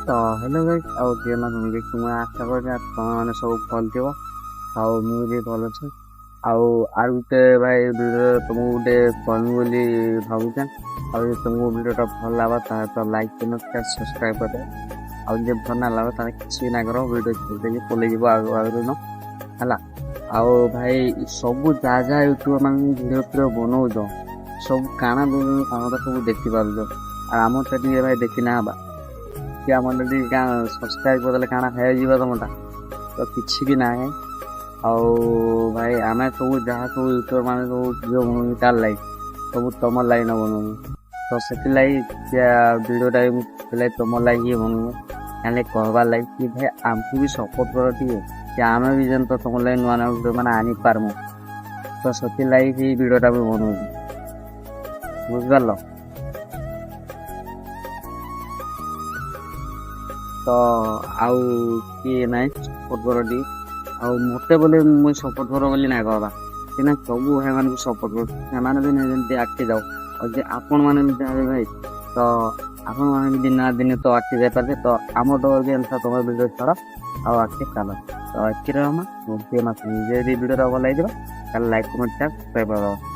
ତ hello guys ଆଉ କିଏ ନା କେମିତି ମୁଁ ଆଶା କରୁଛି ତମେ ମାନେ ସବୁ ଭଲ ଥିବ ଆଉ ମୁଁ ବି ଭଲ ଅଛି। ଆଉ ଗୋଟେ ଭାଇ ଭିଡ଼ିଓ ତମକୁ ଗୋଟେ କହିବି ବୋଲି ଭାବୁଛେ। ଆଉ ଯଦି ତମକୁ ଭିଡ଼ିଓଟା ଭଲ ଲାଗିବ ତାହେଲେ ତ ଲାଇକ୍ କରିନ ସବସ୍କ୍ରାଇବ୍ କରିଦେବ। ଆଉ ଯଦି ଭଲ ନା ଲାଗିବ ତାହେଲେ କିଛି ନା କର ଭିଡ଼ିଓ ଛାଡ଼ିଦେଇକି ପଳେଇଯିବ ଆଗରୁ ହେଲା। ଆଉ ଭାଇ ସବୁ ଯାହା ଯାହା ୟୁଟ୍ୟୁବର ମାନେ ଭିଡ଼ିଓ ବନଉଛ ସବୁ କାଣା ଆମର ସବୁ ଦେଖିପାରୁଛ। ଆଉ ଆମରଟା ଟିକେ ଭାଇ ଦେଖିନା ହେବା କି ଆମର ଯଦି ସବସ୍କ୍ରାଇବ୍ କରିଦେଲେ କାଣା ହେଇଯିବ ତମଟା ତ କିଛି ବି ନାହିଁ। ଆଉ ଭାଇ ଆମେ ସବୁ ଯାହା ସବୁ ୟୁଟ୍ୟୁବର ମାନେ ସବୁ ଭିଡ଼ିଓ ବନଉଛୁ ତାର ଲାଗି ସବୁ ତମର ଲାଗି ନ ବନଉଛୁ। ତ ସେଥିଲାଗି ଭିଡ଼ିଓଟା ମୁଁ ସେଥିଲାଗି ତମର ଲାଗି ହିଁ ବନଉଛୁ। ହେଲେ କହିବାର ଲାଗି କି ଭାଇ ଆମକୁ ବି ସପୋର୍ଟ କର ଟିକେ କି ଆମେ ବି ଯେମିତି ତମର ଲାଗି ନୂଆ ନୂଆ ଭିଡ଼ିଓ ମାନେ ଆଣିପାରମୁ। ତ ସେଥିଲାଗି ସେଇ ଭିଡ଼ିଓଟା ବି ବନଉଛୁ, ବୁଝିପାରିଲ। ତ ଆଉ କିଏ ନାହିଁ ସପୋର୍ଟ କର ଟିକେ। ଆଉ ମତେ ବୋଲି ମୁଇଁ ସପୋର୍ଟ କର ବୋଲି ନାଇଁ କହବା ସିନା ସବୁ ସେମାନଙ୍କୁ ସପୋର୍ଟ କର ସେମାନେ ବି ଯେମିତି ଆଗକେ ଯାଉ। ଆଉ ଯେ ଆପଣ ମାନେ ବି ଯାହାବେ ଭାଇ ତ ଆପଣ ମାନେ ବି ଦିନ ଦିନେ ତ ଆଗକେ ଯାଇପାରିବେ। ତ ଆମ ଡର ବି ଏନ୍ତା ତମର ଭିଡ଼ିଓ ଛାଡ଼ ଆଉ ଆଗକେ ଚାଲ। ତ ଏତିକି ରହମା ଯଦି ଭିଡ଼ିଓଟା ଭଲ ଲାଗିଥିବ ତାହେଲେ ଲାଇକ୍ କମେଣ୍ଟ ସବସ୍କ୍ରାଇବ୍ କରିଦେବ।